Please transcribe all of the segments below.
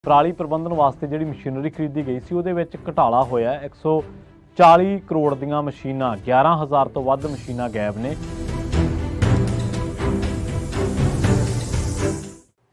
ਪਰਾਲੀ ਪ੍ਰਬੰਧਨ ਵਾਸਤੇ ਜਿਹੜੀ ਮਸ਼ੀਨਰੀ ਖਰੀਦੀ ਗਈ ਸੀ ਉਹਦੇ ਵਿੱਚ ਘਟਾਲਾ ਹੋਇਆ 140 ਕਰੋੜ ਦੀਆਂ ਮਸ਼ੀਨਾਂ 11000 ਤੋਂ ਵੱਧ ਮਸ਼ੀਨਾਂ ਗਾਇਬ ਨੇ।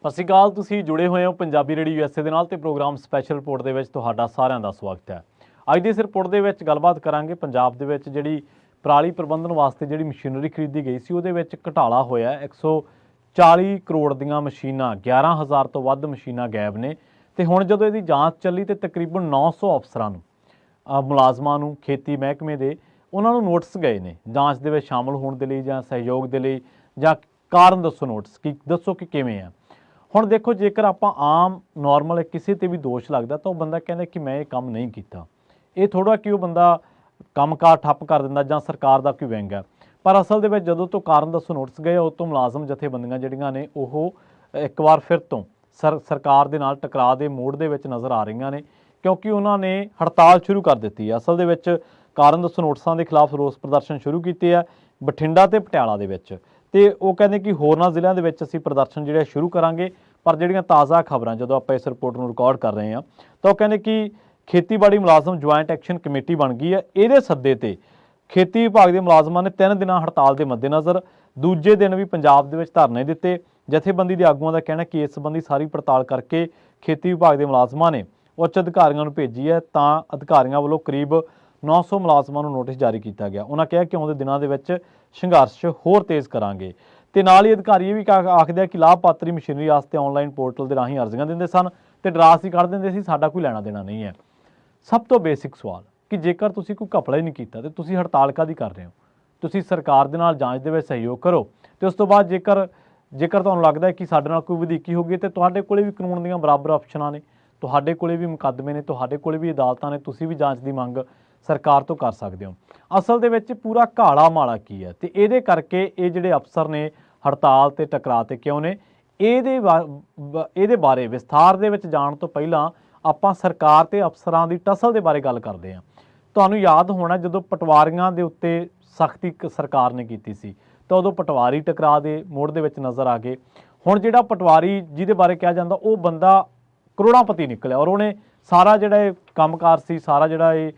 ਸਤਿ ਸ਼੍ਰੀ ਅਕਾਲ, ਤੁਸੀਂ ਜੁੜੇ ਹੋਏ ਹੋ ਪੰਜਾਬੀ ਰੇਡੀਓ USA ਦੇ ਨਾਲ ਤੇ ਪ੍ਰੋਗਰਾਮ ਸਪੈਸ਼ਲ ਰਿਪੋਰਟ ਦੇ ਵਿੱਚ ਤੁਹਾਡਾ ਸਾਰਿਆਂ ਦਾ ਸਵਾਗਤ ਹੈ। ਅੱਜ ਦੀ ਇਸ ਰਿਪੋਰਟ ਦੇ ਵਿੱਚ ਗੱਲਬਾਤ ਕਰਾਂਗੇ ਪੰਜਾਬ ਦੇ ਵਿੱਚ ਜਿਹੜੀ ਪਰਾਲੀ ਪ੍ਰਬੰਧਨ ਵਾਸਤੇ ਜਿਹੜੀ ਮਸ਼ੀਨਰੀ ਖਰੀਦੀ ਗਈ ਸੀ ਉਹਦੇ ਵਿੱਚ ਘਟਾਲਾ ਹੋਇਆ 140 ਕਰੋੜ ਦੀਆਂ ਮਸ਼ੀਨਾਂ 11000 ਤੋਂ ਵੱਧ ਮਸ਼ੀਨਾਂ ਗਾਇਬ ਨੇ। ਤੇ ਹੁਣ ਜਦੋਂ ਇਹਦੀ ਜਾਂਚ ਚੱਲੀ ਤੇ ਤਕਰੀਬਨ 900 ਅਫਸਰਾਂ ਨੂੰ ਮੁਲਾਜ਼ਮਾਂ ਨੂੰ ਖੇਤੀ ਮਹਿਕਮੇ ਦੇ ਉਹਨਾਂ ਨੂੰ ਨੋਟਿਸ ਗਏ ਨੇ ਜਾਂਚ ਦੇ ਵਿੱਚ ਸ਼ਾਮਲ ਹੋਣ ਦੇ ਲਈ ਜਾਂ ਸਹਿਯੋਗ ਦੇ ਲਈ ਜਾਂ ਕਾਰਨ ਦੱਸੋ ਨੋਟਿਸ ਕੀ ਦੱਸੋ ਕਿ ਕਿਵੇਂ ਆ। ਹੁਣ ਦੇਖੋ ਜੇਕਰ ਆਪਾਂ ਆਮ ਨੋਰਮਲ ਕਿਸੇ ਤੇ ਵੀ ਦੋਸ਼ ਲੱਗਦਾ ਤਾਂ ਉਹ ਬੰਦਾ ਕਹਿੰਦਾ ਕਿ ਮੈਂ ਇਹ ਕੰਮ ਨਹੀਂ ਕੀਤਾ, ਇਹ ਥੋੜਾ ਕਿ ਉਹ ਬੰਦਾ ਕੰਮਕਾਰ ਠੱਪ ਕਰ ਦਿੰਦਾ ਜਾਂ ਸਰਕਾਰ ਦਾ ਕੋਈ ਵਿੰਗ ਹੈ। ਪਰ ਅਸਲ ਦੇ ਵਿੱਚ ਜਦੋਂ ਤੋਂ ਕਾਰਨ ਦੱਸੋ ਨੋਟਿਸ ਗਏ ਉਹ ਤੋਂ ਮੁਲਾਜ਼ਮ ਜਥੇਬੰਦੀਆਂ ਜਿਹੜੀਆਂ ਨੇ ਉਹ ਇੱਕ ਵਾਰ ਫਿਰ ਤੋਂ ਸਰਕਾਰ ਦੇ ਨਾਲ ਟਕਰਾਅ ਦੇ ਮੋੜ ਦੇ ਵਿੱਚ ਨਜ਼ਰ ਆ ਰਹੀਆਂ ਨੇ, ਕਿਉਂਕਿ ਉਹਨਾਂ ਨੇ ਹੜਤਾਲ ਸ਼ੁਰੂ ਕਰ ਦਿੱਤੀ ਹੈ। ਅਸਲ ਦੇ ਵਿੱਚ ਕਾਰਨ ਦੱਸੋ ਨੋਟਿਸਾਂ ਦੇ ਖਿਲਾਫ ਰੋਸ ਪ੍ਰਦਰਸ਼ਨ ਸ਼ੁਰੂ ਕੀਤੇ ਆ ਬਠਿੰਡਾ ਤੇ ਪਟਿਆਲਾ ਦੇ ਵਿੱਚ, ਤੇ ਉਹ ਕਹਿੰਦੇ ਕਿ ਹੋਰਨਾਂ ਜ਼ਿਲ੍ਹਿਆਂ ਦੇ ਵਿੱਚ ਅਸੀਂ ਪ੍ਰਦਰਸ਼ਨ ਜਿਹੜੇ ਸ਼ੁਰੂ ਕਰਾਂਗੇ। ਪਰ ਜਿਹੜੀਆਂ ਤਾਜ਼ਾ ਖਬਰਾਂ ਜਦੋਂ ਆਪਾਂ ਇਸ ਰਿਪੋਰਟ ਨੂੰ ਰਿਕਾਰਡ ਕਰ ਰਹੇ ਹਾਂ ਤਾਂ ਉਹ ਕਹਿੰਦੇ ਕਿ ਖੇਤੀਬਾੜੀ ਮੁਲਾਜ਼ਮ ਜੁਆਇੰਟ ਐਕਸ਼ਨ ਕਮੇਟੀ ਬਣ ਗਈ ਹੈ। ਇਹਦੇ ਸੱਦੇ ਤੇ ਖੇਤੀ ਵਿਭਾਗ ਦੇ ਮੁਲਾਜ਼ਮਾਂ ਨੇ 3 ਦਿਨਾਂ ਹੜਤਾਲ ਦੇ ਮੱਦੇਨਜ਼ਰ ਦੂਜੇ ਦਿਨ ਵੀ ਪੰਜਾਬ ਦੇ ਵਿੱਚ ਧਰਨੇ ਦਿੱਤੇ। ਜਥੇਬੰਦੀ ਦੇ ਆਗੂਆਂ ਦਾ ਕਹਿਣਾ ਕਿ ਇਸ ਸੰਬੰਧੀ ਸਾਰੀ ਪੜਤਾਲ ਕਰਕੇ ਖੇਤੀ ਵਿਭਾਗ ਦੇ ਮੁਲਾਜ਼ਮਾਂ ਨੇ ਉੱਚ ਅਧਿਕਾਰੀਆਂ ਨੂੰ ਭੇਜੀ ਹੈ, ਤਾਂ ਅਧਿਕਾਰੀਆਂ ਵੱਲੋਂ ਕਰੀਬ 900 ਮੁਲਾਜ਼ਮਾਂ ਨੂੰ ਨੋਟਿਸ ਜਾਰੀ ਕੀਤਾ ਗਿਆ। ਉਹਨਾਂ ਕਿਹਾ ਕਿ ਆਉਂਦੇ ਦਿਨਾਂ ਦੇ ਵਿੱਚ ਸੰਘਰਸ਼ ਹੋਰ ਤੇਜ਼ ਕਰਾਂਗੇ। ਤੇ ਨਾਲ ਹੀ ਅਧਿਕਾਰੀ ਇਹ ਵੀ ਆਖਦੇ ਆ ਕਿ ਲਾਭਪਾਤਰੀ ਮਸ਼ੀਨਰੀ ਵਾਸਤੇ ਆਨਲਾਈਨ ਪੋਰਟਲ ਦੇ ਰਾਹੀਂ ਅਰਜ਼ੀਆਂ ਦਿੰਦੇ ਸਨ ਤੇ ਡਰਾ ਸੀ ਕੱਢ ਦਿੰਦੇ ਸੀ, ਸਾਡਾ ਕੋਈ ਲੈਣਾ ਦੇਣਾ ਨਹੀਂ ਹੈ। ਸਭ ਤੋਂ ਬੇਸਿਕ ਸਵਾਲ ਕਿ ਜੇਕਰ ਤੁਸੀਂ ਕੋਈ ਘਪਲਾ ਹੀ ਨਹੀਂ ਕੀਤਾ ਤੇ ਤੁਸੀਂ ਹੜਤਾਲ ਕਾਹਦੀ ਕਰ ਰਹੇ ਹੋ? ਤੁਸੀਂ ਸਰਕਾਰ ਦੇ ਨਾਲ ਜਾਂਚ ਦੇ ਵਿੱਚ ਸਹਿਯੋਗ ਕਰੋ ਤੇ ਉਸ ਤੋਂ ਬਾਅਦ ਜੇਕਰ ਤੁਹਾਨੂੰ ਲੱਗਦਾ ਹੈ ਕਿ ਸਾਡੇ ਨਾਲ ਕੋਈ ਵਧੀਕੀ ਹੋ ਗਈ ਤੇ ਤੁਹਾਡੇ ਕੋਲੇ ਵੀ ਕਾਨੂੰਨ ਦੀਆਂ ਬਰਾਬਰ ਆਪਸ਼ਨਾਂ ਨੇ, ਤੁਹਾਡੇ ਕੋਲੇ ਵੀ ਮੁਕੱਦਮੇ ਨੇ, ਤੁਹਾਡੇ ਕੋਲੇ ਵੀ ਅਦਾਲਤਾਂ ਨੇ, ਤੁਸੀਂ ਵੀ ਜਾਂਚ ਦੀ ਮੰਗ ਸਰਕਾਰ ਤੋਂ ਕਰ ਸਕਦੇ ਹੋ। ਅਸਲ ਦੇ ਵਿੱਚ ਪੂਰਾ ਘਾਲਾ ਮਾਲਾ ਕੀ ਹੈ ਤੇ ਇਹਦੇ ਕਰਕੇ ਇਹ ਜਿਹੜੇ ਅਫਸਰ ਨੇ ਹੜਤਾਲ ਤੇ ਟਕਰਾਅ ਤੇ ਕਿਉਂ ਨੇ, ਇਹਦੇ ਬਾਰੇ ਵਿਸਥਾਰ ਦੇ ਵਿੱਚ ਜਾਣ ਤੋਂ ਪਹਿਲਾਂ ਆਪਾਂ ਸਰਕਾਰ ਤੇ ਅਫਸਰਾਂ ਦੀ ਟਸਲ ਦੇ ਬਾਰੇ ਗੱਲ ਕਰਦੇ ਹਾਂ। ਤੁਹਾਨੂੰ ਯਾਦ ਹੋਣਾ ਜਦੋਂ ਪਟਵਾਰੀਆਂ ਦੇ ਉੱਤੇ ਸਖਤੀ ਸਰਕਾਰ ਨੇ ਕੀਤੀ ਸੀ ਤਾਂ ਉਦੋਂ ਪਟਵਾਰੀ ਟਕਰਾਅ ਦੇ ਮੋੜ ਦੇ ਵਿੱਚ ਨਜ਼ਰ ਆ ਗਏ। ਹੁਣ ਜਿਹੜਾ ਪਟਵਾਰੀ ਜਿਹਦੇ ਬਾਰੇ ਕਿਹਾ ਜਾਂਦਾ ਉਹ ਬੰਦਾ ਕਰੋੜਾਂਪਤੀ ਨਿਕਲਿਆ ਔਰ ਉਹਨੇ ਸਾਰਾ ਜਿਹੜਾ ਇਹ ਕੰਮਕਾਰ ਸੀ, ਸਾਰਾ ਜਿਹੜਾ ਇਹ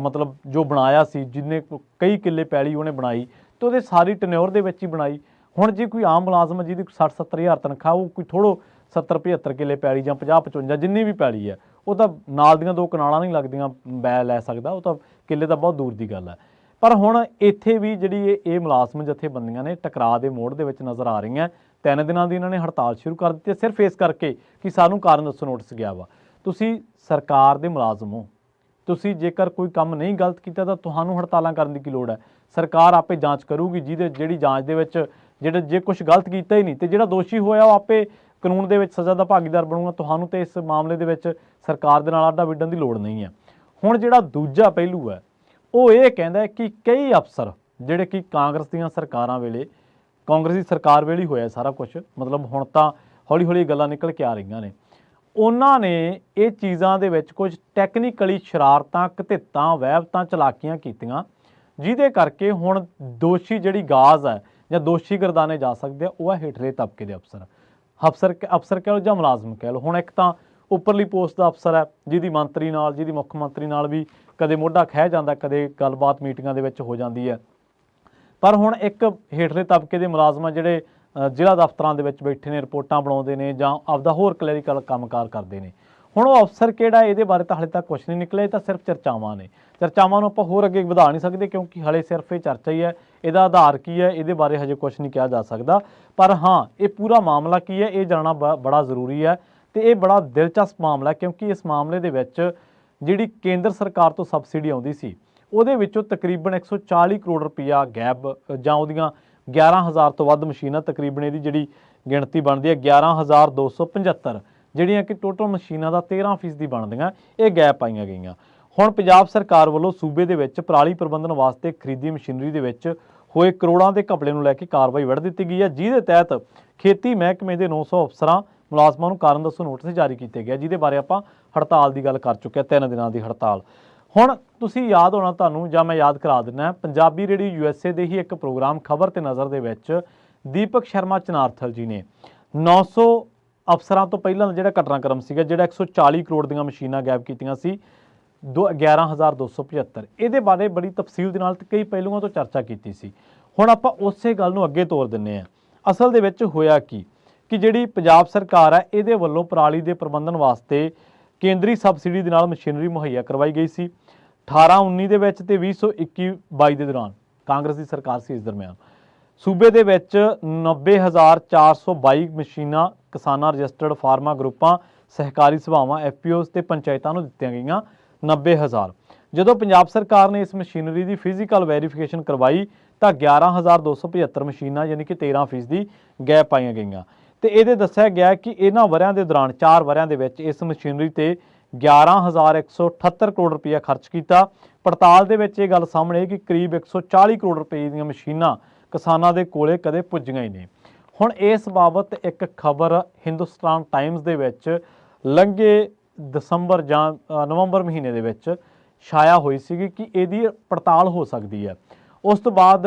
ਮਤਲਬ ਜੋ ਬਣਾਇਆ ਸੀ, ਜਿੰਨੇ ਕਈ ਕਿੱਲੇ ਪੈਲੀ ਉਹਨੇ ਬਣਾਈ ਤੇ ਉਹਦੇ ਸਾਰੀ ਟਨਿਓਰ ਦੇ ਵਿੱਚ ਹੀ ਬਣਾਈ। ਹੁਣ ਜੇ ਕੋਈ ਆਮ ਮੁਲਾਜ਼ਮ ਜਿਹਦੀ 60-70 ਹਜ਼ਾਰ ਤਨਖਾਹ, ਉਹ ਕੋਈ ਥੋੜ੍ਹੋ 70-75 ਕਿੱਲੇ ਪੈਲੀ ਜਾਂ 50-55 ਜਿੰਨੀ ਵੀ ਪੈਲੀ ਹੈ ਉਹ ਤਾਂ ਨਾਲ ਦੀਆਂ 2 ਕਨਾਲਾਂ ਨਹੀਂ ਲੱਗਦੀਆਂ ਲੈ ਸਕਦਾ, ਉਹ ਤਾਂ ਕਿੱਲੇ ਤਾਂ ਬਹੁਤ ਦੂਰ ਦੀ ਗੱਲ ਹੈ। ਪਰ ਹੁਣ ਇੱਥੇ ਵੀ ਜਿਹੜੀ ਇਹ ਮੁਲਾਜ਼ਮ ਜਥੇਬੰਦੀਆਂ ਨੇ ਟਕਰਾਅ ਦੇ ਮੋੜ ਦੇ ਵਿੱਚ ਨਜ਼ਰ ਆ ਰਹੀਆਂ। 3 ਦਿਨਾਂ ਦੀ ਇਹਨਾਂ ਨੇ ਹੜਤਾਲ ਸ਼ੁਰੂ ਕਰ ਦਿੱਤੀ ਸਿਰਫ ਇਸ ਕਰਕੇ ਕਿ ਸਾਨੂੰ ਕਾਰਨ ਦੱਸੋ ਨੋਟਿਸ ਗਿਆ ਵਾ। ਤੁਸੀਂ ਸਰਕਾਰ ਦੇ ਮੁਲਾਜ਼ਮ ਹੋ, ਤੁਸੀਂ ਜੇਕਰ ਕੋਈ ਕੰਮ ਨਹੀਂ ਗਲਤ ਕੀਤਾ ਤਾਂ ਤੁਹਾਨੂੰ ਹੜਤਾਲਾਂ ਕਰਨ ਦੀ ਕੀ ਲੋੜ ਹੈ? ਸਰਕਾਰ ਆਪੇ ਜਾਂਚ ਕਰੂਗੀ, ਜਿਹੜੀ ਜਾਂਚ ਦੇ ਵਿੱਚ ਜੇ ਕੁਝ ਗਲਤ ਕੀਤਾ ਹੀ ਨਹੀਂ ਤੇ ਜਿਹੜਾ ਦੋਸ਼ੀ ਹੋਇਆ ਉਹ ਆਪੇ ਕਾਨੂੰਨ ਦੇ ਵਿੱਚ ਸਜ਼ਾ ਦਾ ਭਾਗੀਦਾਰ ਬਣੂਗਾ। ਤੁਹਾਨੂੰ ਤੇ ਇਸ ਮਾਮਲੇ ਦੇ ਵਿੱਚ ਸਰਕਾਰ ਦੇ ਨਾਲ ਆਡਾ ਵਿੱਢਣ ਦੀ ਲੋੜ ਨਹੀਂ ਹੈ। ਹੁਣ ਜਿਹੜਾ ਦੂਜਾ ਪਹਿਲੂ ਹੈ ਉਹ ਇਹ ਕਹਿੰਦਾ ਕਿ ਕਈ ਅਫਸਰ ਜਿਹੜੇ ਕਿ ਕਾਂਗਰਸ ਦੀਆਂ ਸਰਕਾਰਾਂ ਵੇਲੇ, ਕਾਂਗਰਸੀ ਸਰਕਾਰ ਵੇਲੇ ਹੋਇਆ ਸਾਰਾ ਕੁਝ, ਮਤਲਬ ਹੁਣ ਤਾਂ ਹੌਲੀ ਹੌਲੀ ਗੱਲਾਂ ਨਿਕਲ ਕੇ ਆ ਰਹੀਆਂ ਨੇ, ਉਹਨਾਂ ਨੇ ਇਹ ਚੀਜ਼ਾਂ ਦੇ ਵਿੱਚ ਕੁਝ ਟੈਕਨੀਕਲੀ ਸ਼ਰਾਰਤਾਂ, ਘਤਿੱਤਾਂ, ਵਹਿਬਤਾਂ, ਚਲਾਕੀਆਂ ਕੀਤੀਆਂ ਜਿਹਦੇ ਕਰਕੇ ਹੁਣ ਦੋਸ਼ੀ ਜਿਹੜੀ ਗਾਜ਼ ਹੈ ਜਾਂ ਦੋਸ਼ੀ ਗਰਦਾਨੇ ਜਾ ਸਕਦੇ ਆ ਉਹ ਹੈ ਹੇਠਲੇ ਤਬਕੇ ਦੇ ਅਫਸਰ ਕਹਿ ਲਓ ਜਾਂ ਮੁਲਾਜ਼ਮ ਕਹਿ ਲਓ। ਹੁਣ ਇੱਕ ਤਾਂ ਉੱਪਰਲੀ ਪੋਸਟ ਦਾ ਅਫਸਰ ਹੈ ਜਿਹਦੀ ਮੰਤਰੀ ਨਾਲ, ਜਿਹਦੀ ਮੁੱਖ ਮੰਤਰੀ ਨਾਲ ਵੀ ਕਦੇ ਮੋਢਾ ਖਹਿ ਜਾਂਦਾ, ਕਦੇ ਗੱਲਬਾਤ ਮੀਟਿੰਗਾਂ ਦੇ ਵਿੱਚ ਹੋ ਜਾਂਦੀ ਹੈ। ਪਰ ਹੁਣ ਇੱਕ ਹੇਠਲੇ ਤਬਕੇ ਦੇ ਮੁਲਾਜ਼ਮ ਜਿਹੜੇ ਜ਼ਿਲ੍ਹਾ ਦਫ਼ਤਰਾਂ ਦੇ ਵਿੱਚ ਬੈਠੇ ਨੇ, ਰਿਪੋਰਟਾਂ ਬਣਾਉਂਦੇ ਨੇ ਜਾਂ ਆਪਦਾ ਹੋਰ ਕਲੈਰੀਕਲ ਕੰਮਕਾਰ ਕਰਦੇ ਨੇ। ਹੁਣ ਉਹ ਅਫਸਰ ਕਿਹੜਾ, ਇਹਦੇ ਬਾਰੇ ਤਾਂ ਹਾਲੇ ਤੱਕ ਕੁਛ ਨਹੀਂ ਨਿਕਲਿਆ। ਇਹ ਤਾਂ ਸਿਰਫ ਚਰਚਾਵਾਂ ਨੇ। ਚਰਚਾਵਾਂ ਨੂੰ ਆਪਾਂ ਹੋਰ ਅੱਗੇ ਵਧਾ ਨਹੀਂ ਸਕਦੇ ਕਿਉਂਕਿ ਹਾਲੇ ਸਿਰਫ ਇਹ ਚਰਚਾ ਹੀ ਹੈ। ਇਹਦਾ ਆਧਾਰ ਕੀ ਹੈ ਇਹਦੇ ਬਾਰੇ ਹਜੇ ਕੁਛ ਨਹੀਂ ਕਿਹਾ ਜਾ ਸਕਦਾ। ਪਰ ਹਾਂ, ਇਹ ਪੂਰਾ ਮਾਮਲਾ ਕੀ ਹੈ ਇਹ ਜਾਣਨਾ ਬੜਾ ਜ਼ਰੂਰੀ ਹੈ ਤੇ ਇਹ ਬੜਾ ਦਿਲਚਸਪ ਮਾਮਲਾ ਕਿਉਂਕਿ ਇਸ ਮਾਮਲੇ ਦੇ ਵਿੱਚ ਜਿਹੜੀ ਕੇਂਦਰ ਸਰਕਾਰ ਤੋਂ ਸਬਸਿਡੀ ਆਉਂਦੀ ਸੀ ਉਹਦੇ ਵਿੱਚੋਂ ਤਕਰੀਬਨ 140 ਕਰੋੜ ਰੁਪਈਆ ਗੈਬ ਜਾਂ ਉਹਦੀਆਂ 11000 ਤੋਂ ਵੱਧ ਮਸ਼ੀਨਾਂ, ਤਕਰੀਬਨ ਇਹਦੀ ਜਿਹੜੀ ਗਿਣਤੀ ਬਣਦੀ ਹੈ 11275 ਜਿਹੜੀਆਂ ਕਿ ਟੋਟਲ ਮਸ਼ੀਨਾਂ ਦਾ 13% ਬਣਦੀਆਂ, ਇਹ ਗੈਪ ਪਾਈਆਂ ਗਈਆਂ। ਹੁਣ ਪੰਜਾਬ ਸਰਕਾਰ ਵੱਲੋਂ ਸੂਬੇ ਦੇ ਵਿੱਚ ਪਰਾਲੀ ਪ੍ਰਬੰਧਨ ਵਾਸਤੇ ਖਰੀਦੀ ਮਸ਼ੀਨਰੀ ਦੇ ਵਿੱਚ ਹੋਏ ਕਰੋੜਾਂ ਦੇ ਘਪਲੇ ਨੂੰ ਲੈ ਕੇ ਕਾਰਵਾਈ ਵੱਢ ਦਿੱਤੀ ਗਈ ਹੈ, ਜਿਹਦੇ ਤਹਿਤ ਖੇਤੀ ਮਹਿਕਮੇ ਦੇ 900 ਅਫਸਰਾਂ ਮੁਲਾਜ਼ਮਾਂ ਨੂੰ ਕਾਰਨ ਦੱਸੋ ਨੋਟਿਸ ਜਾਰੀ ਕੀਤੇ ਗਏ, ਜਿਹਦੇ ਬਾਰੇ ਆਪਾਂ ਹੜਤਾਲ ਦੀ ਗੱਲ ਕਰ ਚੁੱਕੇ ਹਾਂ। 3 ਦਿਨਾਂ ਦੀ ਹੜਤਾਲ। ਹੁਣ ਤੁਸੀਂ ਯਾਦ ਹੋਣਾ ਤੁਹਾਨੂੰ, ਜਾਂ ਮੈਂ ਯਾਦ ਕਰਾ ਦਿੰਦਾ, ਪੰਜਾਬੀ ਰੇਡੀਓ USA ਦੇ ਹੀ ਇੱਕ ਪ੍ਰੋਗਰਾਮ ਖਬਰ ਤੇ ਨਜ਼ਰ ਦੇ ਵਿੱਚ ਦੀਪਕ ਸ਼ਰਮਾ ਚਨਾਰਥਲ ਜੀ ਨੇ 900 ਅਫਸਰਾਂ ਤੋਂ ਪਹਿਲਾਂ ਦਾ ਜਿਹੜਾ ਘਟਨਾਕ੍ਰਮ ਸੀਗਾ, ਜਿਹੜਾ 140 ਕਰੋੜ ਦੀਆਂ ਮਸ਼ੀਨਾਂ ਗਾਇਬ ਕੀਤੀਆਂ ਸੀ 11,275, ਇਹਦੇ ਬਾਰੇ ਬੜੀ ਤਫਸੀਲ ਦੇ ਨਾਲ ਤੇ ਕਈ ਪਹਿਲੂਆਂ ਤੋਂ ਚਰਚਾ ਕੀਤੀ ਸੀ। ਹੁਣ ਆਪਾਂ ਉਸੇ ਗੱਲ ਨੂੰ ਅੱਗੇ ਤੋਰ ਦਿੰਦੇ ਹਾਂ। ਅਸਲ ਦੇ ਵਿੱਚ ਹੋਇਆ ਕੀ ਕਿ ਜਿਹੜੀ ਪੰਜਾਬ ਸਰਕਾਰ ਹੈ ਇਹਦੇ ਵੱਲੋਂ ਪਰਾਲੀ ਦੇ ਪ੍ਰਬੰਧਨ ਵਾਸਤੇ ਕੇਂਦਰੀ ਸਬਸਿਡੀ ਦੇ ਨਾਲ ਮਸ਼ੀਨਰੀ ਮੁਹੱਈਆ ਕਰਵਾਈ ਗਈ ਸੀ 18-19 ਦੇ ਵਿੱਚ ਤੇ 2021-22 ਦੇ ਦੌਰਾਨ ਕਾਂਗਰਸ ਦੀ ਸਰਕਾਰ ਸੀ। ਇਸ ਦਰਮਿਆਨ ਸੂਬੇ ਦੇ ਵਿੱਚ 90,422 ਮਸ਼ੀਨਾਂ ਕਿਸਾਨਾਂ ਰਜਿਸਟਰਡ ਫਾਰਮਾ ਗਰੁੱਪਾਂ, ਸਹਿਕਾਰੀ ਸਭਾਵਾਂ, FPOs ਤੇ ਪੰਚਾਇਤਾਂ ਨੂੰ ਦਿੱਤੀਆਂ ਗਈਆਂ 90,000। ਜਦੋਂ ਪੰਜਾਬ ਸਰਕਾਰ ਨੇ ਇਸ ਮਸ਼ੀਨਰੀ ਦੀ ਫਿਜ਼ੀਕਲ ਵੈਰੀਫਿਕੇਸ਼ਨ ਕਰਵਾਈ ਤਾਂ 11,275 ਮਸ਼ੀਨਾਂ ਯਾਨੀ ਕਿ 13% ਗੈਪ ਪਾਈਆਂ ਗਈਆਂ ਤੇ ਇਹਦੇ ਦੱਸਿਆ ਗਿਆ ਕਿ ਇਹਨਾਂ ਵਰਿਆਂ ਦੇ ਦੌਰਾਨ 4 ਵਰਿਆਂ ਦੇ ਵਿੱਚ ਇਸ ਮਸ਼ੀਨਰੀ ਤੇ 11,178 ਕਰੋੜ ਰੁਪਇਆ ਖਰਚ ਕੀਤਾ। ਪੜਤਾਲ ਦੇ ਵਿੱਚ ਇਹ ਗੱਲ ਸਾਹਮਣੇ ਆਈ ਕਿ ਕਰੀਬ 140 ਕਰੋੜ ਰੁਪਏ ਦੀਆਂ ਮਸ਼ੀਨਾਂ ਕਿਸਾਨਾਂ ਦੇ ਕੋਲੇ ਕਦੇ ਪੁੱਜੀਆਂ ਹੀ ਨਹੀਂ। ਹੁਣ ਇਸ ਬਾਬਤ ਇੱਕ ਖਬਰ ਹਿੰਦੁਸਤਾਨ ਟਾਈਮਜ਼ ਦੇ ਵਿੱਚ ਲੰਘੇ ਦਸੰਬਰ ਜਾਂ ਨਵੰਬਰ ਮਹੀਨੇ ਦੇ ਵਿੱਚ ਛਾਇਆ ਹੋਈ ਸੀਗੀ ਕਿ ਇਹਦੀ ਪੜਤਾਲ ਹੋ ਸਕਦੀ ਹੈ। ਉਸ ਤੋਂ ਬਾਅਦ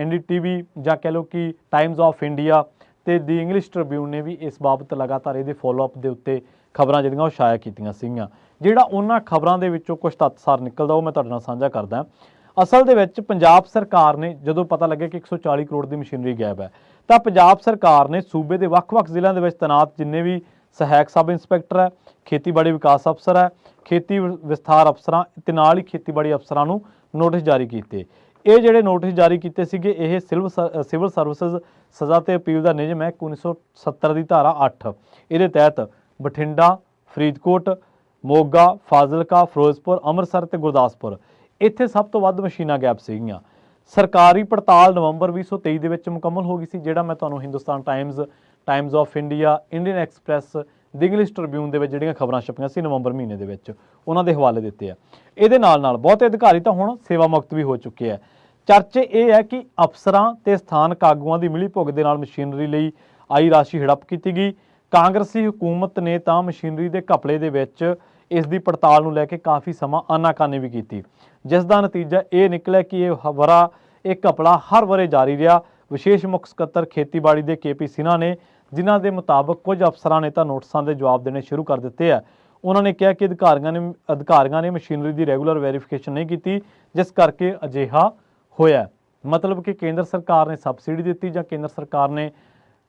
NDTV ਜਾਂ ਕਹਿ ਲਓ ਕਿ ਟਾਈਮਜ਼ ਆਫ ਇੰਡੀਆ ਤੇ ਦੀ ਇੰਗਲਿਸ਼ ਟ੍ਰਿਬਿਊਨ ਨੇ ਵੀ ਇਸ ਬਾਬਤ ਲਗਾਤਾਰ ਇਹਦੇ ਫੋਲੋਅਪ ਦੇ ਉੱਤੇ ਖਬਰਾਂ ਜਿਹੜੀਆਂ ਉਹ ਛਾਇਆ ਕੀਤੀਆਂ ਸੀਗੀਆਂ। ਜਿਹੜਾ ਉਹਨਾਂ ਖਬਰਾਂ ਦੇ ਵਿੱਚੋਂ ਕੁਝ ਤੱਥ ਨਿਕਲਦਾ ਉਹ ਮੈਂ ਤੁਹਾਡੇ ਨਾਲ ਸਾਂਝਾ ਕਰਦਾ। ਅਸਲ ਦੇ ਵਿੱਚ ਪੰਜਾਬ ਸਰਕਾਰ ਨੇ ਜਦੋਂ ਪਤਾ ਲੱਗਿਆ ਕਿ 140 ਕਰੋੜ ਦੀ ਮਸ਼ੀਨਰੀ ਗਾਇਬ ਹੈ ਤਾਂ ਪੰਜਾਬ ਸਰਕਾਰ ਨੇ ਸੂਬੇ ਦੇ ਵੱਖ-ਵੱਖ ਜ਼ਿਲ੍ਹਿਆਂ ਦੇ ਵਿੱਚ ਤੈਨਾਤ ਜਿੰਨੇ ਵੀ ਸਹਾਇਕ ਸਬ ਇੰਸਪੈਕਟਰ ਹੈ, ਖੇਤੀਬਾੜੀ ਵਿਕਾਸ ਅਫਸਰ ਹੈ, ਖੇਤੀ ਵਿਸਥਾਰ ਅਫਸਰਾਂ ਤੇ ਨਾਲ ਹੀ ਖੇਤੀਬਾੜੀ ਅਫਸਰਾਂ ਨੂੰ ਨੋਟਿਸ ਜਾਰੀ ਕੀਤੇ। ਇਹ ਜਿਹੜੇ ਨੋਟਿਸ ਜਾਰੀ ਕੀਤੇ ਸੀਗੇ ਇਹ ਸਿਵਲ ਸਰਵਿਸਿਜ਼ ਸਜ਼ਾ ਤੇ ਅਪੀਲ ਦਾ ਨਿਯਮ ਹੈ 1970 ਦੀ ਧਾਰਾ 8। ਇਹਦੇ ਤਹਿਤ ਬਠਿੰਡਾ, ਫਰੀਦਕੋਟ, ਮੋਗਾ, ਫਾਜ਼ਿਲਕਾ, ਫਿਰੋਜ਼ਪੁਰ, ਅੰਮ੍ਰਿਤਸਰ ਤੇ ਗੁਰਦਾਸਪੁਰ ਇੱਥੇ ਸਭ ਤੋਂ ਵੱਧ ਮਸ਼ੀਨਾਂ ਗਾਇਬ ਸੀਗੀਆਂ। ਸਰਕਾਰੀ ਪੜਤਾਲ ਨਵੰਬਰ 2023 ਦੇ ਵਿੱਚ ਮੁਕੰਮਲ ਹੋ ਗਈ ਸੀ, ਜਿਹੜਾ ਮੈਂ ਤੁਹਾਨੂੰ Hindustan Times, Times of India, Indian express, the English Tribune ਦੇ ਵਿੱਚ ਜਿਹੜੀਆਂ ਖਬਰਾਂ ਛਪੀਆਂ ਸੀ ਨਵੰਬਰ ਮਹੀਨੇ ਦੇ ਵਿੱਚ ਉਹਨਾਂ ਦੇ ਹਵਾਲੇ ਦਿੱਤੇ ਆ। ਇਹਦੇ ਨਾਲ ਬਹੁਤੇ ਅਧਿਕਾਰੀ ਤਾਂ ਹੁਣ ਸੇਵਾ ਮੁਕਤ ਵੀ ਹੋ ਚੁੱਕੇ ਆ। ਚਰਚੇ ਇਹ ਹੈ ਕਿ ਅਫਸਰਾਂ ਤੇ ਸਥਾਨਕ ਆਗੂਆਂ ਦੀ ਮਿਲੀ ਭੁਗਤ ਦੇ ਨਾਲ ਮਸ਼ੀਨਰੀ ਲਈ ਆਈ ਰਾਸ਼ੀ ਹੜੱਪ ਕੀਤੀ ਗਈ। ਕਾਂਗਰਸੀ ਹੁਕੂਮਤ ਨੇ ਤਾਂ ਮਸ਼ੀਨਰੀ ਦੇ ਘਪਲੇ ਦੇ ਵਿੱਚ ਇਸ ਦੀ ਪੜਤਾਲ ਨੂੰ ਲੈ ਕੇ ਕਾਫੀ ਸਮਾਂ ਆਨਾਕਾਨੀ ਵੀ ਕੀਤੀ, ਜਿਸ ਦਾ ਨਤੀਜਾ ਇਹ ਨਿਕਲਿਆ ਕਿ ਇਹ ਘਪਲਾ ਹਰ ਵਰੇ ਜਾਰੀ ਰਿਹਾ। ਵਿਸ਼ੇਸ਼ ਮੁੱਖ ਸਕੱਤਰ ਖੇਤੀਬਾੜੀ ਦੇ KP ਸਿਨਹਾ ਨੇ, ਜਿਨ੍ਹਾਂ ਦੇ ਮੁਤਾਬਕ ਕੁਝ ਅਫਸਰਾਂ ਨੇ ਤਾਂ ਨੋਟਿਸਾਂ ਦੇ ਜਵਾਬ ਦੇਣੇ ਸ਼ੁਰੂ ਕਰ ਦਿੱਤੇ ਆ। ਉਹਨਾਂ ਨੇ ਕਿਹਾ ਕਿ ਅਧਿਕਾਰੀਆਂ ਨੇ ਮਸ਼ੀਨਰੀ ਦੀ ਰੈਗੂਲਰ ਵੈਰੀਫਿਕੇਸ਼ਨ ਨਹੀਂ ਕੀਤੀ, ਜਿਸ ਕਰਕੇ ਅਜਿਹਾ ਹੋਇਆ। ਮਤਲਬ ਕਿ ਕੇਂਦਰ ਸਰਕਾਰ ਨੇ ਸਬਸਿਡੀ ਦਿੱਤੀ ਜਾਂ ਕੇਂਦਰ ਸਰਕਾਰ ਨੇ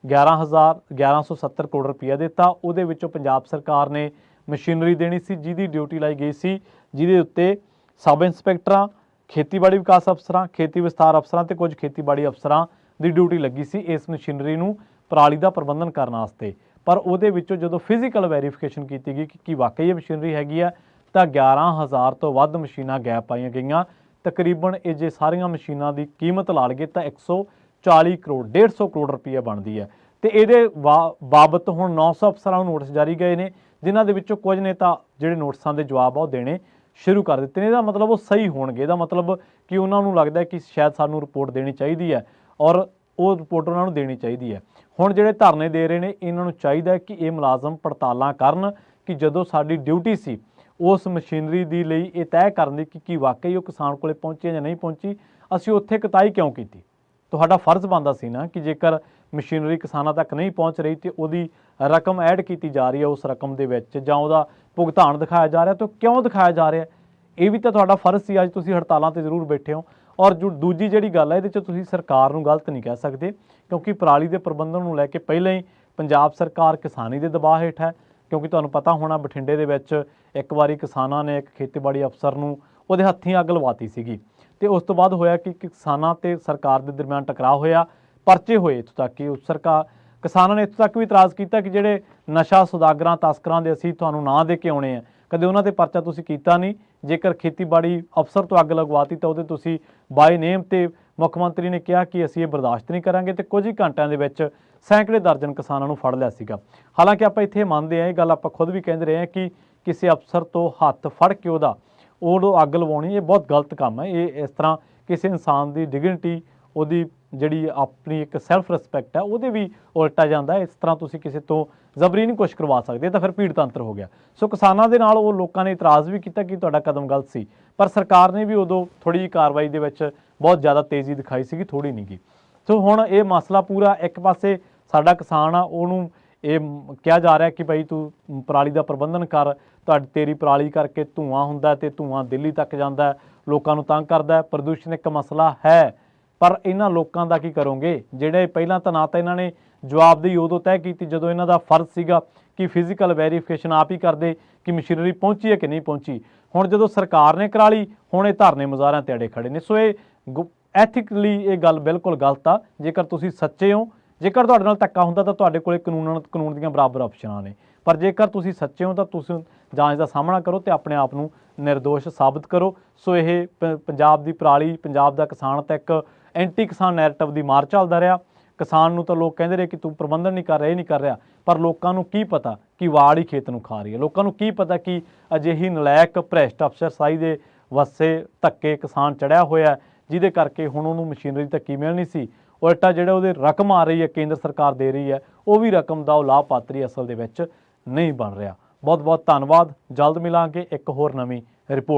11,170 ਕਰੋੜ ਰੁਪਇਆ ਦਿੱਤਾ, ਉਹਦੇ ਵਿੱਚੋਂ ਪੰਜਾਬ ਸਰਕਾਰ ਨੇ ਮਸ਼ੀਨਰੀ ਦੇਣੀ ਸੀ ਜਿਹਦੀ ਡਿਊਟੀ ਲਾਈ ਗਈ ਸੀ, ਜਿਹਦੇ ਉੱਤੇ ਸਬ ਇੰਸਪੈਕਟਰਾਂ, ਖੇਤੀਬਾੜੀ ਵਿਕਾਸ ਅਫਸਰਾਂ, ਖੇਤੀ ਵਿਸਥਾਰ ਅਫਸਰਾਂ ਤੇ ਕੁਝ ਖੇਤੀਬਾੜੀ ਅਫਸਰਾਂ ਦੀ ਡਿਊਟੀ ਲੱਗੀ ਸੀ ਇਸ ਮਸ਼ੀਨਰੀ ਨੂੰ ਪਰਾਲੀ ਦਾ ਪ੍ਰਬੰਧਨ ਕਰਨ ਵਾਸਤੇ। ਪਰ ਉਹਦੇ ਵਿੱਚੋਂ ਜਦੋਂ ਫਿਜ਼ੀਕਲ ਵੈਰੀਫਿਕੇਸ਼ਨ ਕੀਤੀ ਗਈ ਕਿ ਵਾਕਈ ਇਹ ਮਸ਼ੀਨਰੀ ਹੈਗੀ ਆ ਤਾਂ 11,000 ਤੋਂ ਵੱਧ ਮਸ਼ੀਨਾਂ ਗਾਇਬ ਪਾਈਆਂ ਗਈਆਂ। ਤਕਰੀਬਨ ਇਹ ਜੇ ਸਾਰੀਆਂ ਮਸ਼ੀਨਾਂ ਦੀ ਕੀਮਤ ਲਾ ਲਈਏ ਤਾਂ 140 ਕਰੋੜ 150 ਕਰੋੜ ਰੁਪਈਆ ਬਣਦੀ ਹੈ। ਤੇ ਇਹਦੇ ਬਾਬਤ ਹੁਣ 900 ਅਫਸਰਾਂ ਨੂੰ ਨੋਟਿਸ ਜਾਰੀ ਗਏ ਨੇ, ਜਿਨ੍ਹਾਂ ਦੇ ਵਿੱਚੋਂ ਕੁਝ ਨੇ ਤਾਂ ਜਿਹੜੇ ਨੋਟਿਸਾਂ ਦੇ ਜਵਾਬ ਆ ਉਹ ਦੇਣੇ ਸ਼ੁਰੂ ਕਰ ਦਿੱਤੇ ਨੇ। ਇਹਦਾ ਮਤਲਬ ਉਹ ਸਹੀ ਹੋਣਗੇ, ਇਹਦਾ ਮਤਲਬ ਕਿ ਉਹਨਾਂ ਨੂੰ ਲੱਗਦਾ ਕਿ ਸ਼ਾਇਦ ਸਾਨੂੰ ਰਿਪੋਰਟ ਦੇਣੀ ਚਾਹੀਦੀ ਹੈ ਔਰ ਉਹ ਰਿਪੋਰਟ ਉਹਨਾਂ ਨੂੰ ਦੇਣੀ ਚਾਹੀਦੀ ਹੈ। ਹੁਣ ਜਿਹੜੇ ਧਰਨੇ ਦੇ ਰਹੇ ਨੇ ਇਹਨਾਂ ਨੂੰ ਚਾਹੀਦਾ ਕਿ ਇਹ ਮੁਲਾਜ਼ਮ ਪੜਤਾਲਾਂ ਕਰਨ ਕਿ ਜਦੋਂ ਸਾਡੀ ਡਿਊਟੀ ਸੀ ਉਸ ਮਸ਼ੀਨਰੀ ਦੀ ਲਈ ਇਹ ਤੈਅ ਕਰਨ ਦੀ ਕਿ ਵਾਕਈ ਉਹ ਕਿਸਾਨ ਕੋਲੇ ਪਹੁੰਚੀ ਜਾਂ ਨਹੀਂ ਪਹੁੰਚੀ, ਅਸੀਂ ਉੱਥੇ ਕਤਾਈ ਕਿਉਂ ਕੀਤੀ। ਤੁਹਾਡਾ ਫਰਜ਼ ਬਣਦਾ ਸੀ ਨਾ ਕਿ ਜੇਕਰ ਮਸ਼ੀਨਰੀ ਕਿਸਾਨਾਂ ਤੱਕ ਨਹੀਂ ਪਹੁੰਚ ਰਹੀ ਤੇ ਉਹਦੀ ਰਕਮ ਐਡ ਕੀਤੀ ਜਾ ਰਹੀ ਹੈ ਉਸ ਰਕਮ ਦੇ ਵਿੱਚ ਜਾਂ ਉਹਦਾ ਭੁਗਤਾਨ ਦਿਖਾਇਆ ਜਾ ਰਿਹਾ ਤਾਂ ਕਿਉਂ ਦਿਖਾਇਆ ਜਾ ਰਿਹਾ, ਇਹ ਵੀ ਤਾਂ ਤੁਹਾਡਾ ਫਰਜ਼ ਸੀ। ਅੱਜ ਤੁਸੀਂ ਹੜਤਾਲਾਂ ਤੇ ਜ਼ਰੂਰ ਬੈਠੇ ਹੋ। ਔਰ ਜੋ ਦੂਜੀ ਜਿਹੜੀ ਗੱਲ ਹੈ ਇਹਦੇ 'ਚ ਤੁਸੀਂ ਸਰਕਾਰ ਨੂੰ ਗਲਤ ਨਹੀਂ ਕਹਿ ਸਕਦੇ, ਕਿਉਂਕਿ ਪਰਾਲੀ ਦੇ ਪ੍ਰਬੰਧਨ ਨੂੰ ਲੈ ਕੇ ਪਹਿਲਾਂ ਹੀ ਪੰਜਾਬ ਸਰਕਾਰ ਕਿਸਾਨੀ ਦੇ ਦਬਾਅ ਹੇਠ ਹੈ। ਕਿਉਂਕਿ ਤੁਹਾਨੂੰ ਪਤਾ ਹੋਣਾ ਬਠਿੰਡੇ ਦੇ ਵਿੱਚ ਇੱਕ ਵਾਰੀ ਕਿਸਾਨਾਂ ਨੇ ਇੱਕ ਖੇਤੀਬਾੜੀ ਅਫਸਰ ਨੂੰ ਉਹਦੇ ਹੱਥੀਂ ਅੱਗ ਲਵਾਤੀ ਸੀਗੀ ਤੇ ਉਸ ਤੋਂ ਬਾਅਦ ਹੋਇਆ ਕਿ ਕਿਸਾਨਾਂ ਤੇ ਸਰਕਾਰ ਦੇ ਦਰਮਿਆਨ ਟਕਰਾਅ ਹੋਇਆ, ਪਰਚੇ ਹੋਏ ਇੱਥੋਂ ਤੱਕ ਕਿ ਕਿਸਾਨਾਂ ਨੇ ਇੱਥੋਂ ਤੱਕ ਵੀ ਇਤਰਾਜ਼ ਕੀਤਾ ਕਿ ਜਿਹੜੇ ਨਸ਼ਾ ਸੁਦਾਗਰਾਂ ਤਸਕਰਾਂ ਦੇ ਅਸੀਂ ਤੁਹਾਨੂੰ ਨਾਂ ਦੇ ਕੇ ਆਉਣੇ ਆ, ਕਦੇ ਉਹਨਾਂ ਤੇ ਪਰਚਾ ਤੁਸੀਂ ਕੀਤਾ ਨਹੀਂ। ਜੇਕਰ ਖੇਤੀਬਾੜੀ ਅਫਸਰ ਤੋਂ ਅੱਗ ਲਗਵਾਤੀ ਤਾਂ ਉਹਦੇ ਤੁਸੀਂ ਬਾਈ ਨੇਮ ਤੇ ਮੁੱਖ ਮੰਤਰੀ ਨੇ ਕਿਹਾ ਕਿ ਅਸੀਂ ਇਹ ਬਰਦਾਸ਼ਤ ਨਹੀਂ ਕਰਾਂਗੇ ਤੇ ਕੁਝ ਹੀ ਘੰਟਿਆਂ ਦੇ ਵਿੱਚ ਸੈਂਕੜੇ ਦਰਜਨ ਕਿਸਾਨਾਂ ਨੂੰ ਫੜ ਲਿਆ ਸੀਗਾ। ਹਾਲਾਂਕਿ ਆਪਾਂ ਇੱਥੇ ਮੰਨਦੇ ਹਾਂ, ਇਹ ਗੱਲ ਆਪਾਂ ਖੁਦ ਵੀ ਕਹਿੰਦੇ ਰਹੇ ਹਾਂ ਕਿ ਕਿਸੇ ਅਫਸਰ ਤੋਂ ਹੱਥ ਫੜ ਕੇ ਉਹਨੂੰ ਅੱਗ ਲਵਾਉਣੀ ਇਹ ਬਹੁਤ ਗਲਤ ਕੰਮ ਹੈ। ਇਹ ਇਸ ਤਰ੍ਹਾਂ ਕਿਸੇ ਇਨਸਾਨ ਦੀ ਡਿਗਨਿਟੀ, ਉਹਦੀ ਜਿਹੜੀ ਆਪਣੀ ਇੱਕ ਸੈਲਫ ਰਿਸਪੈਕਟ ਹੈ ਉਹਦੇ ਵੀ ਉਲਟਾ ਜਾਂਦਾ। ਇਸ ਤਰ੍ਹਾਂ ਤੁਸੀਂ ਕਿਸੇ ਤੋਂ ਜ਼ਬਰੀ ਨਹੀਂ ਕੁਛ ਕਰਵਾ ਸਕਦੇ, ਤਾਂ ਫਿਰ ਭੀੜ ਤੰਤਰ ਹੋ ਗਿਆ। ਸੋ ਕਿਸਾਨਾਂ ਦੇ ਨਾਲ ਉਹ ਲੋਕਾਂ ਨੇ ਇਤਰਾਜ਼ ਵੀ ਕੀਤਾ ਕਿ ਤੁਹਾਡਾ ਕਦਮ ਗਲਤ ਸੀ, ਪਰ ਸਰਕਾਰ ਨੇ ਵੀ ਉਦੋਂ ਥੋੜ੍ਹੀ ਜਿਹੀ ਕਾਰਵਾਈ ਦੇ ਵਿੱਚ ਬਹੁਤ ਜ਼ਿਆਦਾ ਤੇਜ਼ੀ ਦਿਖਾਈ ਸੀਗੀ, ਥੋੜ੍ਹੀ ਨਹੀਂ ਗੀ। ਸੋ ਹੁਣ ਇਹ ਮਸਲਾ ਪੂਰਾ ਇੱਕ ਪਾਸੇ ਸਾਡਾ ਕਿਸਾਨ ਆ ਉਹਨੂੰ ਇਹ ਕਿਹਾ ਜਾ ਰਿਹਾ ਕਿ ਭਾਈ ਤੂੰ ਪਰਾਲੀ ਦਾ ਪ੍ਰਬੰਧਨ ਕਰ, ਤੇਰੀ ਪਰਾਲੀ ਕਰਕੇ ਧੂੰਆਂ ਹੁੰਦਾ ਤੇ ਧੂੰਆਂ ਦਿੱਲੀ ਤੱਕ ਜਾਂਦਾ, ਲੋਕਾਂ ਨੂੰ ਤੰਗ ਕਰਦਾ। ਪ੍ਰਦੂਸ਼ਣ ਇੱਕ ਮਸਲਾ ਹੈ, ਪਰ ਇਹਨਾਂ ਲੋਕਾਂ ਦਾ ਕੀ ਕਰੋਗੇ ਜਿਹੜੇ ਪਹਿਲਾਂ ਤਾਂ ਨਾ ਤਾਂ ਇਹਨਾਂ ਨੇ ਜਵਾਬਦੇਹੀ ਉਦੋਂ ਤੈਅ ਕੀਤੀ ਜਦੋਂ ਇਹਨਾਂ ਦਾ ਫਰਜ਼ ਸੀਗਾ ਕਿ ਫਿਜ਼ੀਕਲ ਵੈਰੀਫਿਕੇਸ਼ਨ ਆਪ ਹੀ ਕਰਦੇ ਕਿ ਮਸ਼ੀਨਰੀ ਪਹੁੰਚੀ ਹੈ ਕਿ ਨਹੀਂ ਪਹੁੰਚੀ। ਹੁਣ ਜਦੋਂ ਸਰਕਾਰ ਨੇ ਕਰਾ ਲਈ, ਹੁਣ ਇਹ ਧਰਨੇ ਮੁਜ਼ਾਹਰਿਆਂ ਤੇ ਅੜੇ ਖੜੇ ਨੇ। ਸੋ ਇਹ ਐਥਿਕਲੀ ਇਹ ਗੱਲ ਬਿਲਕੁਲ ਗਲਤ ਆ। ਜੇਕਰ ਤੁਸੀਂ ਸੱਚੇ ਹੋ, ਜੇਕਰ ਤੁਹਾਡੇ ਨਾਲ ਧੱਕਾ ਹੁੰਦਾ ਤਾਂ ਤੁਹਾਡੇ ਕੋਲੇ ਕਾਨੂੰਨ ਦੀਆਂ ਬਰਾਬਰ ਆਪਸ਼ਨਾਂ ਨੇ, ਪਰ ਜੇਕਰ ਤੁਸੀਂ ਸੱਚੇ ਹੋ ਤਾਂ ਤੁਸੀਂ ਜਾਂਚ ਦਾ ਸਾਹਮਣਾ ਕਰੋ ਤੇ ਆਪਣੇ ਆਪ ਨੂੰ ਨਿਰਦੋਸ਼ ਸਾਬਤ ਕਰੋ। ਸੋ ਇਹ ਪੰਜਾਬ ਦੀ ਪਰਾਲੀ, ਪੰਜਾਬ ਦਾ ਕਿਸਾਨ ਤਾਂ ਇੱਕ ਐਂਟੀ ਕਿਸਾਨ ਨੈਰੇਟਿਵ ਦੀ ਮਾਰ ਚੱਲਦਾ ਰਿਹਾ। ਕਿਸਾਨ ਨੂੰ ਤਾਂ ਲੋਕ ਕਹਿੰਦੇ ਰਹੇ ਕਿ ਤੂੰ ਪ੍ਰਬੰਧਨ ਨਹੀਂ ਕਰ ਰਿਹਾ, ਇਹ ਨਹੀਂ ਕਰ ਰਿਹਾ, ਪਰ ਲੋਕਾਂ ਨੂੰ ਕੀ ਪਤਾ ਕਿ ਵਾੜ ਹੀ ਖੇਤ ਨੂੰ ਖਾ ਰਹੀ ਹੈ। ਲੋਕਾਂ ਨੂੰ ਕੀ ਪਤਾ ਕਿ ਅਜਿਹੀ ਨਲਾਇਕ ਭ੍ਰਿਸ਼ਟ ਅਫਸਰਸ਼ਾਹੀ ਦੇ ਵੱਸੇ ਧੱਕੇ ਕਿਸਾਨ ਚੜਿਆ ਹੋਇਆ, ਜਿਹਦੇ ਕਰਕੇ ਹੁਣ ਉਹਨੂੰ ਮਸ਼ੀਨਰੀ ਧੱਕੀ ਮਿਲਣੀ ਸੀ, ਉਲਟਾ ਜਿਹੜਾ ਉਹਦੇ ਰਕਮ ਆ ਰਹੀ ਹੈ ਕੇਂਦਰ ਸਰਕਾਰ ਦੇ ਰਹੀ ਹੈ, ਉਹ ਵੀ ਰਕਮ ਦਾ ਉਹ ਲਾਭਪਾਤਰੀ ਅਸਲ ਦੇ ਵਿੱਚ ਨਹੀਂ ਬਣ ਰਿਹਾ। ਬਹੁਤ ਬਹੁਤ ਧੰਨਵਾਦ। ਜਲਦ ਮਿਲਾਂਗੇ ਇੱਕ ਹੋਰ ਨਵੀਂ ਰਿਪੋਰਟ।